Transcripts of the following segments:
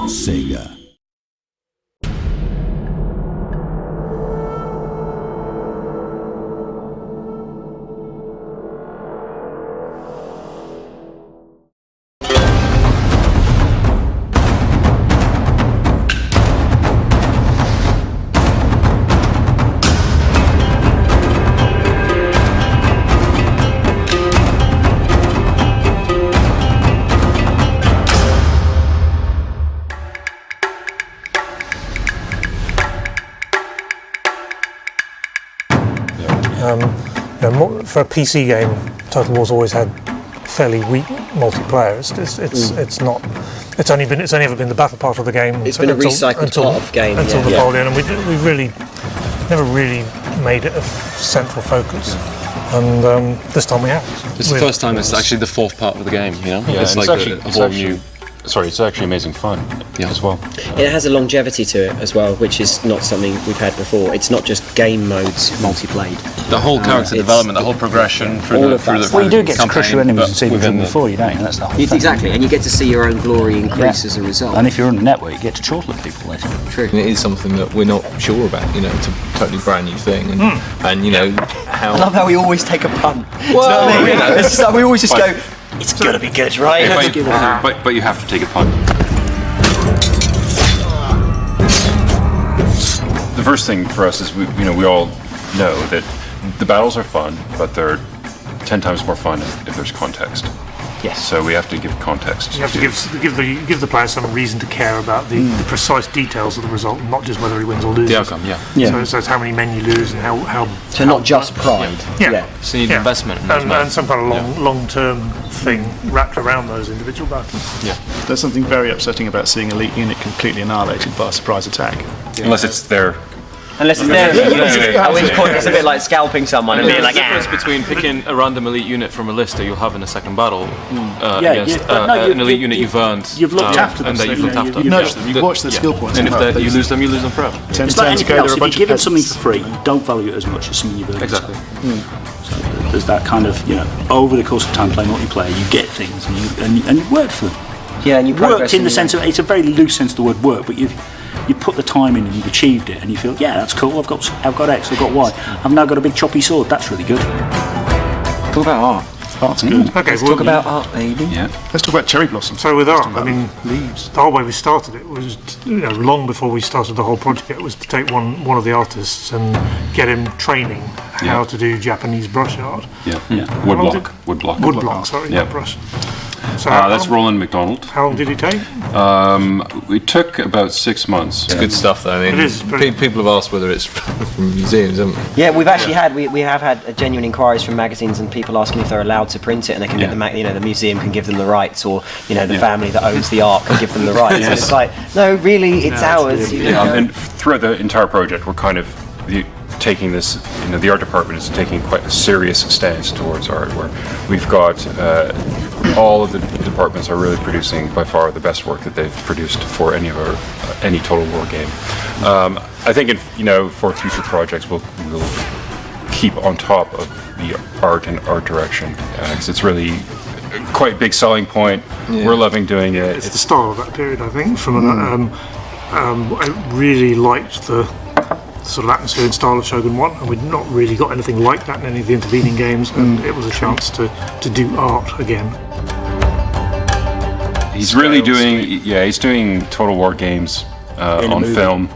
Sega. For a PC game, Total War's always had fairly weak multiplayer. It's only ever been the battle part of the game. It's been a recycled part of the game until Napoleon, and we really never really made it a central focus. And this time we have. It's the first time it's actually the fourth part of the game. You know, yeah, it's like a whole new. Sorry, it's actually amazing fun as well. It has a longevity to it as well, which is not something we've had before. It's not just game modes multi-played. The whole character development, the whole progression through the Well, you do get to crush your enemies and see them from before, you don't you? That's the whole thing. Exactly, and you get to see your own glory increase as a result. And if you're on the network, you get to chortle at people later. True. And it is something that we're not sure about, you know, it's a totally brand new thing. And you know, how... I love how we always take a punt. Well, you know what I mean? It's just like we always just go, it's gotta be good, right? Yeah, but you have to take a punt. The first thing for us is we all know that the battles are fun, but they're 10 times more fun if there's context. Yes. So we have to give context. You have to give the player some reason to care about the precise details of the result, not just whether he wins or loses. The outcome, yeah. So it's how many men you lose and how. So not just pride. Yeah. So you need investment in those men. And some kind of long-term thing wrapped around those individual battles. Yeah. There's something very upsetting about seeing elite unit completely annihilated by a surprise attack. Unless it's their... Unless it's there, at which point it's a bit like scalping someone and being like, There's a difference between picking a random elite unit from a list that you'll have in a second battle against an elite unit you've earned. You've looked after them. And that you've looked after. You've watched their skill points. And if you lose them forever. It's like anything else. If you give them something for free, you don't value it as much as something you've earned. Exactly. So there's that kind of, over the course of time playing multiplayer, you get things and you work for them. Yeah, and you worked in the sense of, it's a very loose sense of the word work, but you put the time in and you've achieved it and you feel, yeah, that's cool, I've got X, I've got Y, I've now got a big choppy sword, that's really good. Talk about art. Art's good. Okay, Let's talk about art, baby. Yeah. Let's talk about cherry blossom. So with art, I mean, leaves. the whole way we started it was, long before we started the whole project, it was to take one of the artists and get him training how to do Japanese brush art. Yeah. Woodblock. Woodblock. Sorry, Yeah. not brush. So that's Roland McDonald. How long did it take? It took about 6 months. It's good stuff though. I mean, It is people have asked whether it's from museums, haven't they? Yeah, we've actually had we have had genuine inquiries from magazines and people asking if they're allowed to print it and they can get the museum can give them the rights, or the family that owns the art can give them the rights. And it's like, no, really, it's ours. And throughout the entire project, we're kind of taking this, the art department is taking quite a serious stance towards art, where we've got all of the departments are really producing by far the best work that they've produced for any Total War game. I think for future projects we'll keep on top of the art and art direction, because it's really quite a big selling point. We're loving doing it. It's the start of that period, I think. I really liked the sort of atmosphere and style of Shogun 1, and we'd not really got anything like that in any of the intervening games, and it was a chance to do art again. He's really doing Total War games on film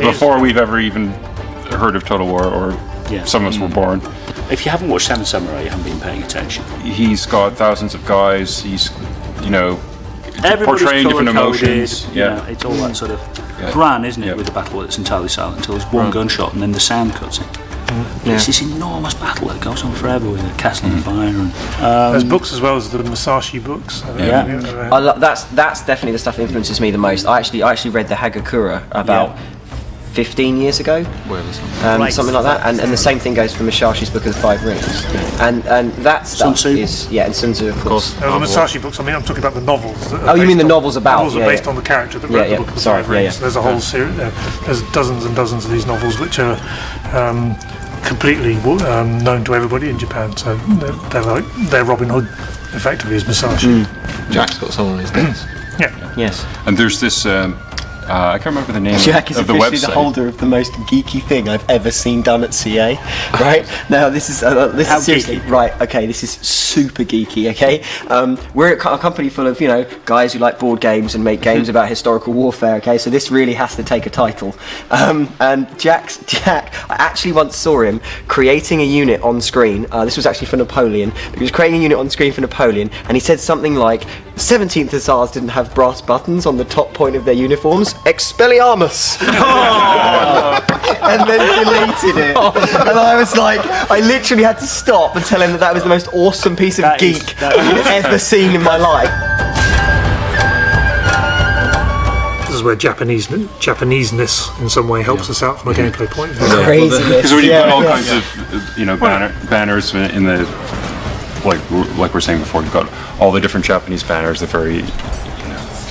before we've ever even heard of Total War, or some of us were born. If you haven't watched Seven Samurai, you haven't been paying attention. He's got thousands of guys. He's portraying different emotions. It's all that sort of Bran, isn't it, with the battle that's entirely silent until there's one gunshot and then the sound cuts in. It's this enormous battle that goes on forever with a castle on fire. And, there's books as well as the Musashi books. That's definitely the stuff that influences me the most. I actually read the Hagakure about 15 years ago, something like that, and the same thing goes for Musashi's Book of the Five Rings, and that stuff is and Sun Tzu, of course. The Musashi books. I mean, I'm talking about the novels. You mean the novels about? Novels are based on the character that wrote the Book of the Five Rings. There's a whole series. There's dozens and dozens of these novels which are completely known to everybody in Japan. So they're Robin Hood, effectively, as Musashi. Jack's got some on his desk. Yeah. Yes. And there's this. I can't remember the name Jack is of the officially website. the holder of the most geeky thing I've ever seen done at CA. Right now, this is seriously geeky? right. Okay, this is super geeky. Okay, we're a company full of guys who like board games and make games about historical warfare. Okay, so this really has to take a title. And Jack, I actually once saw him creating a unit on screen. This was actually for Napoleon. He was creating a unit on screen for Napoleon, and he said something like, "17th Hussars didn't have brass buttons on the top point of their uniforms. Expelliarmus!" And then deleted it. And I was like, I literally had to stop and tell him that was the most awesome piece of geek I've ever seen in my life. This is where Japaneseness in some way helps us out from a gameplay point of view. Craziness. Because when you've got all kinds of banners in the like we're saying before, you've got all the different Japanese banners. They're very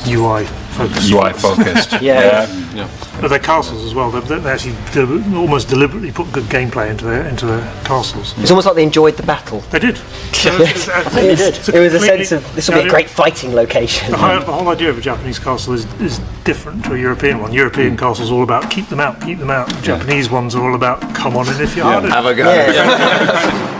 UI focused. Yeah. But their castles as well. They actually almost deliberately put good gameplay into their castles. It's almost like they enjoyed the battle. They did. It was a sense of this will be a great fighting location. The whole idea of a Japanese castle is different to a European one. European castles are all about keep them out. Japanese ones are all about come on in if you're hard. Have a go. Yeah.